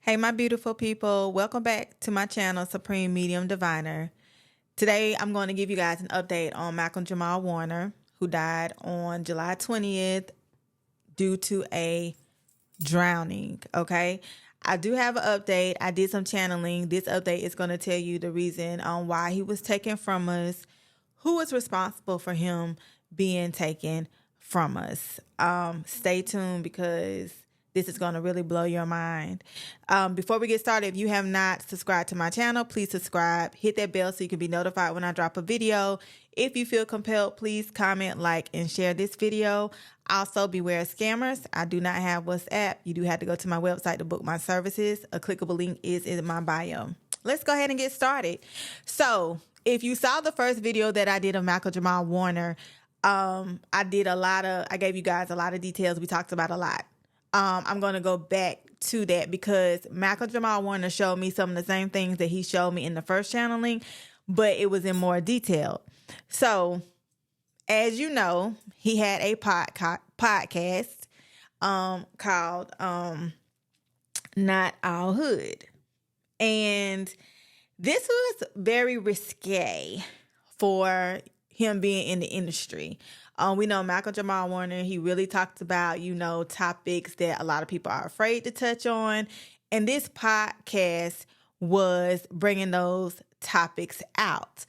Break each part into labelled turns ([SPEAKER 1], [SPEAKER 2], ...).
[SPEAKER 1] Hey, my beautiful people. Welcome back to my channel, Supreme Medium Diviner. Today, I'm going to give you guys an update on Malcolm Jamal Warner, who died on July 20th due to a drowning, okay? I do have an update. I did some channeling. This update is going to tell you the reason on why he was taken from us, who was responsible for him being taken from us. Stay tuned because this is going to really blow your mind. Before we get started, if you have not subscribed to my channel, please subscribe. Hit that bell so you can be notified when I drop a video. If you feel compelled, please comment, like, and share this video. Also, beware of scammers. I do not have WhatsApp. You do have to go to my website to book my services. A clickable link is in my bio. Let's go ahead and get started. So, if you saw the first video that I did of Malcolm Jamal Warner, I gave you guys a lot of details. We talked about a lot. I'm going to go back to that because Malcolm Jamal Warner showed me some of the same things that he showed me in the first channeling, but it was in more detail. So, as you know, he had a podcast called Not All Hood. And this was very risque for him being in the industry. We know Malcolm Jamal Warner, he really talked about, topics that a lot of people are afraid to touch on. And this podcast was bringing those topics out.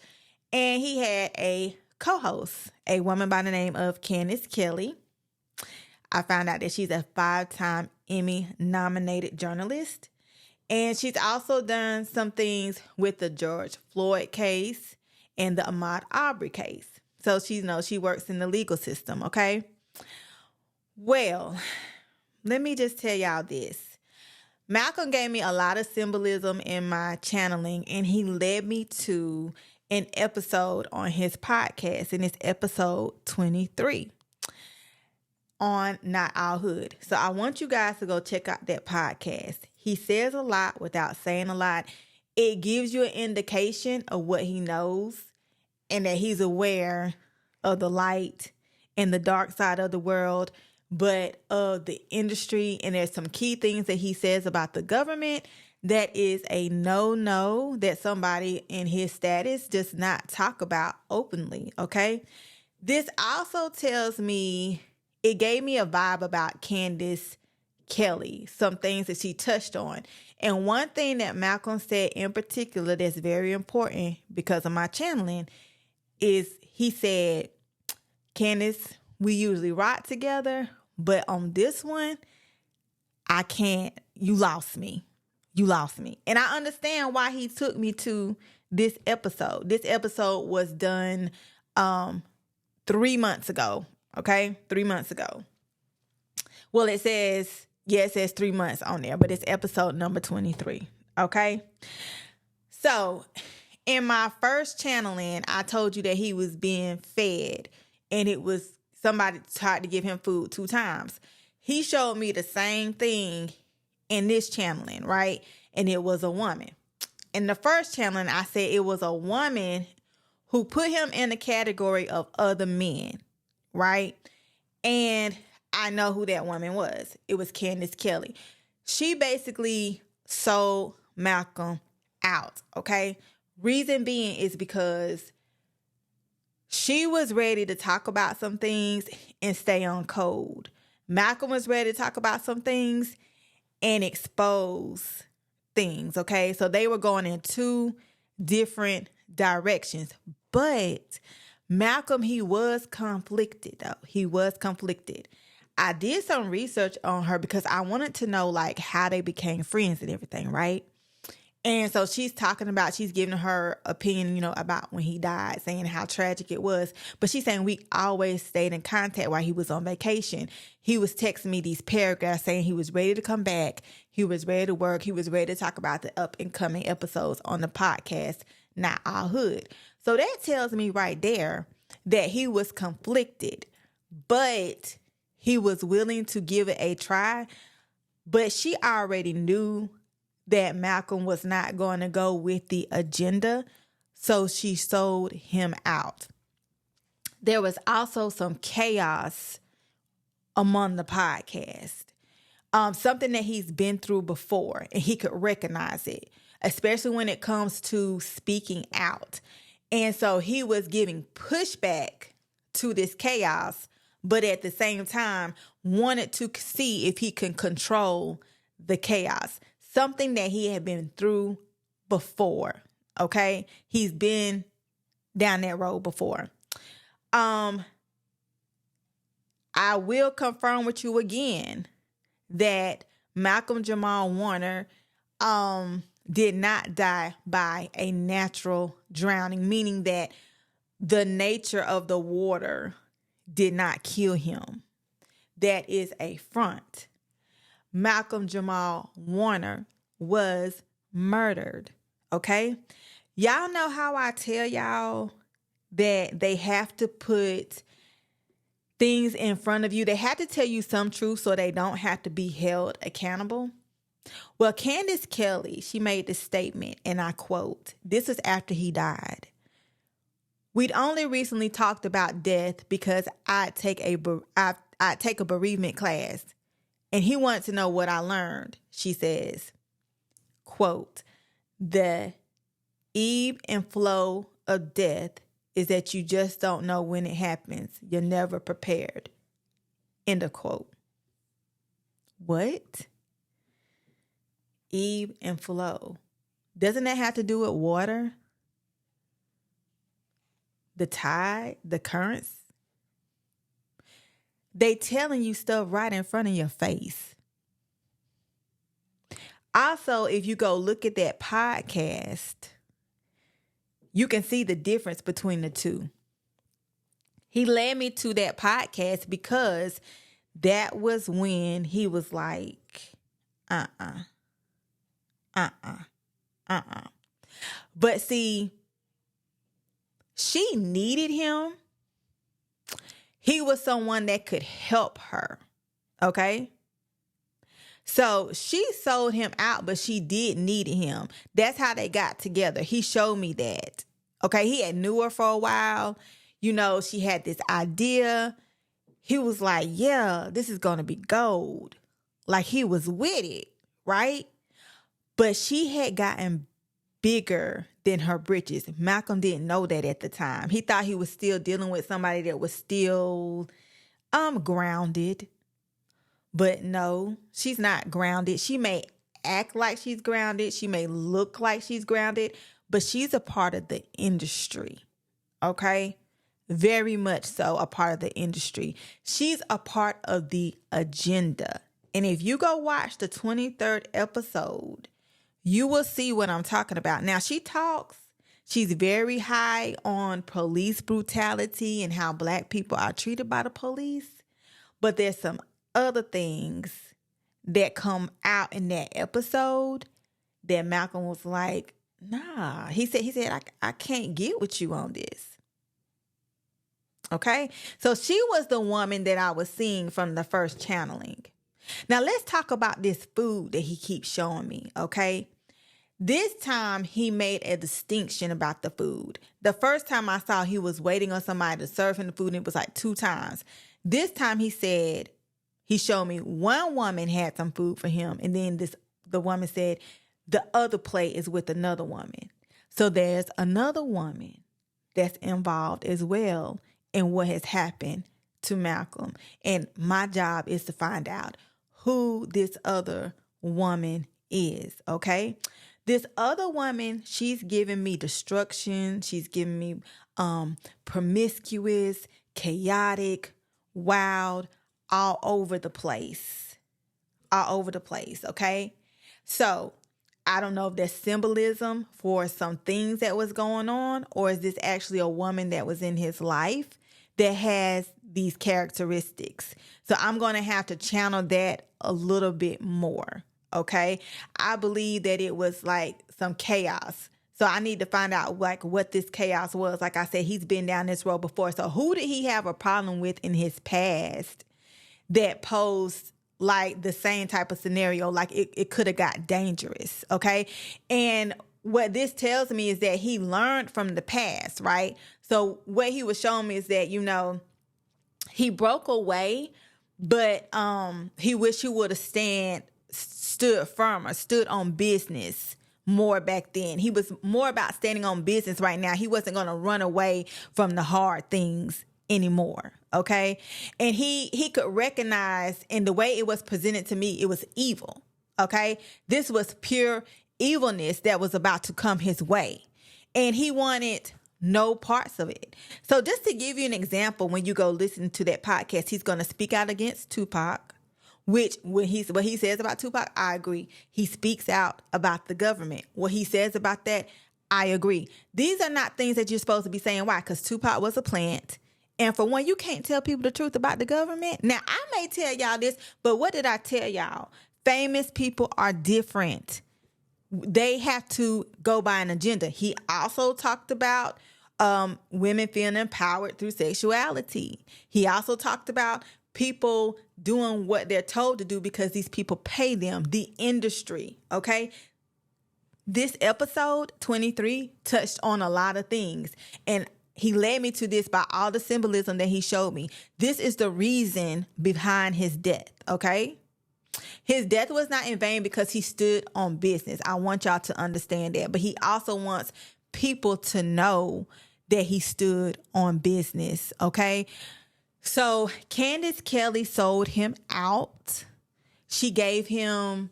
[SPEAKER 1] And he had a co-host, a woman by the name of Candace Kelly. I found out that she's a 5-time Emmy-nominated journalist. And she's also done some things with the George Floyd case and the Ahmaud Arbery case. So she works in the legal system, okay? Well, let me just tell y'all this. Malcolm gave me a lot of symbolism in my channeling, and he led me to an episode on his podcast, and it's episode 23 on Not All Hood. So I want you guys to go check out that podcast. He says a lot without saying a lot. It gives you an indication of what he knows and that he's aware of the light and the dark side of the world, but of the industry. And there's some key things that he says about the government that is a no-no that somebody in his status does not talk about openly, okay? This also tells me, it gave me a vibe about Candace Kelly, some things that she touched on. And one thing that Malcolm said in particular that's very important because of my channeling is he said, Candace, we usually rock together, but on this one, I can't. You lost me. You lost me. And I understand why he took me to this episode. This episode was done 3 months ago, okay? 3 months ago. Well, it says 3 months on there, but it's episode number 23, okay? So, in my first channeling, I told you that he was being fed and it was somebody tried to give him food 2 times. He showed me the same thing in this channeling, right? And it was a woman. In the first channeling, I said it was a woman who put him in the category of other men, right? And I know who that woman was. It was Candace Kelly. She basically sold Malcolm out, okay? Reason being is because she was ready to talk about some things and stay on code. Malcolm was ready to talk about some things and expose things, okay? So they were going in 2 different directions. But Malcolm, he was conflicted, though. He was conflicted. I did some research on her because I wanted to know, how they became friends and everything, right? And so she's giving her opinion, about when he died, saying how tragic it was. But she's saying we always stayed in contact while he was on vacation. He was texting me these paragraphs saying he was ready to come back. He was ready to work. He was ready to talk about the up and coming episodes on the podcast, Not All Hood. So that tells me right there that he was conflicted, but he was willing to give it a try. But she already knew that Malcolm was not going to go with the agenda, so she sold him out. There was also some chaos among the podcast. something that he's been through before, and he could recognize it, especially when it comes to speaking out. And so he was giving pushback to this chaos, but at the same time wanted to see if he can control the chaos, something that he had been through before. Okay, he's been down that road before. I will confirm with you again that Malcolm Jamal Warner did not die by a natural drowning, meaning that the nature of the water did not kill him. That is a front. Malcolm Jamal Warner was murdered. Okay? Y'all know how I tell y'all that they have to put things in front of you. They have to tell you some truth so they don't have to be held accountable. Well, Candace Kelly, she made this statement, and I quote, this is after he died. We'd only recently talked about death because I'd take a bereavement class, and he wanted to know what I learned. She says, quote, the ebb and flow of death is that you just don't know when it happens. You're never prepared. End of quote. What? Ebb and flow. Doesn't that have to do with water? The tide, the currents? They telling you stuff right in front of your face. Also, if you go look at that podcast, you can see the difference between the two. He led me to that podcast because that was when he was like, But see, she needed him. He was someone that could help her. Okay? So she sold him out, but she did need him. That's how they got together. He showed me that. Okay, he had knew her for a while. You know, she had this idea. He was like, yeah, this is going to be gold. Like he was with it, right? But she had gotten bigger than her britches. Malcolm didn't know that at the time. He thought he was still dealing with somebody that was still grounded. But no, she's not grounded. She may act like she's grounded. She may look like she's grounded, but she's a part of the industry. Okay? Very much so a part of the industry. She's a part of the agenda. And if you go watch the 23rd episode, you will see what I'm talking about. Now, she talks. She's very high on police brutality and how Black people are treated by the police. But there's some other things that come out in that episode that Malcolm was like, nah. He said, I can't get with you on this. Okay? So she was the woman that I was seeing from the first channeling. Now let's talk about this food that he keeps showing me, okay? This time he made a distinction about the food. The first time I saw he was waiting on somebody to serve him the food, and it was like 2 times. This time he showed me one woman had some food for him, and then the woman said the other plate is with another woman. So there's another woman that's involved as well in what has happened to Malcolm. And my job is to find out who this other woman is, okay? This other woman, she's giving me destruction. She's giving me promiscuous, chaotic, wild, all over the place. All over the place, okay? So I don't know if there's symbolism for some things that was going on, or is this actually a woman that was in his life that has these characteristics? So I'm going to have to channel that a little bit more, okay? I believe that it was like some chaos. So I need to find out like what this chaos was. Like I said, he's been down this road before. So who did he have a problem with in his past that posed like the same type of scenario? Like it could have got dangerous, okay? And what this tells me is that he learned from the past, right? So what he was showing me is that, you know, he broke away, But he wished he would have stood firmer, stood on business more back then. He was more about standing on business right now. He wasn't going to run away from the hard things anymore. Okay. And he could recognize, in the way it was presented to me, it was evil. Okay. This was pure evilness that was about to come his way. And he wanted no parts of it. So just to give you an example, when you go listen to that podcast, he's going to speak out against Tupac, which what he says about Tupac, I agree. He speaks out about the government. What he says about that, I agree. These are not things that you're supposed to be saying. Why? Because Tupac was a plant. And for one, you can't tell people the truth about the government. Now, I may tell y'all this, but what did I tell y'all? Famous people are different. They have to go by an agenda. He also talked about women feeling empowered through sexuality. He also talked about people doing what they're told to do because these people pay them, the industry. Okay. This episode 23 touched on a lot of things, and he led me to this by all the symbolism that he showed me. This is the reason behind his death. Okay. His death was not in vain because he stood on business. I want y'all to understand that. But he also wants people to know that he stood on business. Okay. So Candace Kelly sold him out. She gave him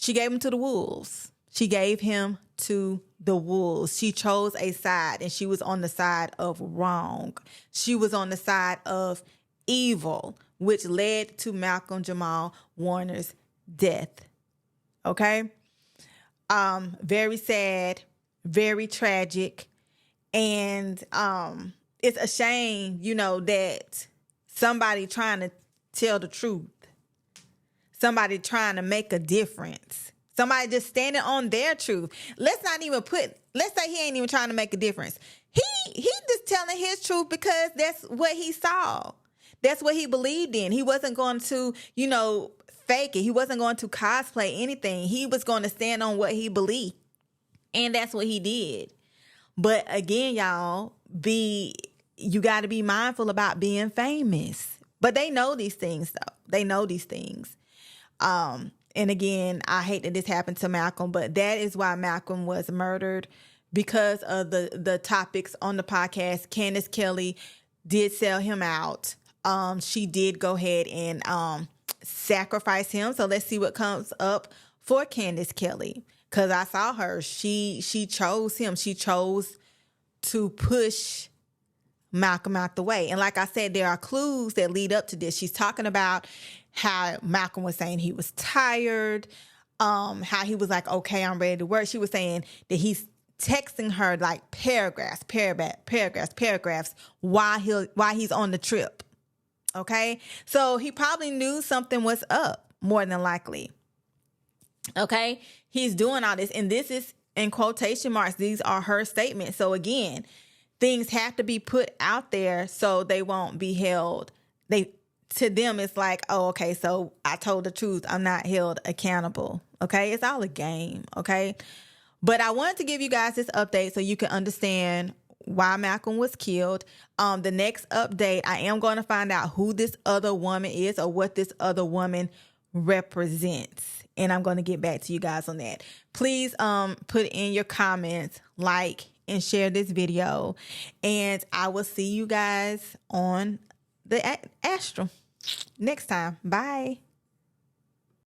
[SPEAKER 1] to the wolves. She gave him to the wolves. She chose a side, and she was on the side of wrong. She was on the side of evil, which led to Malcolm Jamal Warner's death. Okay? Very sad, very tragic. And it's a shame, that somebody trying to tell the truth, somebody trying to make a difference, somebody just standing on their truth. Let's say he ain't even trying to make a difference. He just telling his truth because that's what he saw. That's what he believed in. He wasn't going to, fake it. He wasn't going to cosplay anything. He was going to stand on what he believed. And that's what he did. But again, y'all, you got to be mindful about being famous. But they know these things, though. They know these things. And again, I hate that this happened to Malcolm, but that is why Malcolm was murdered, because of the topics on the podcast. Candace Kelly did sell him out. She did go ahead and sacrifice him. So let's see what comes up for Candace Kelly. Because I saw her. She chose him. She chose to push Malcolm out the way. And like I said, there are clues that lead up to this. She's talking about how Malcolm was saying he was tired, how he was like, okay, I'm ready to work. She was saying that he's texting her like paragraphs while he's on the trip. Okay. So he probably knew something was up, more than likely. Okay. He's doing all this, and this is in quotation marks. These are her statements. So again, things have to be put out there so they won't be held. To them, it's like, oh, okay, so I told the truth. I'm not held accountable. Okay. It's all a game. Okay. But I wanted to give you guys this update so you can understand why Malcolm was killed. The next update, I am going to find out who this other woman is or what this other woman represents. And I'm going to get back to you guys on that. Please put in your comments, like, and share this video. And I will see you guys on the Astral next time. Bye.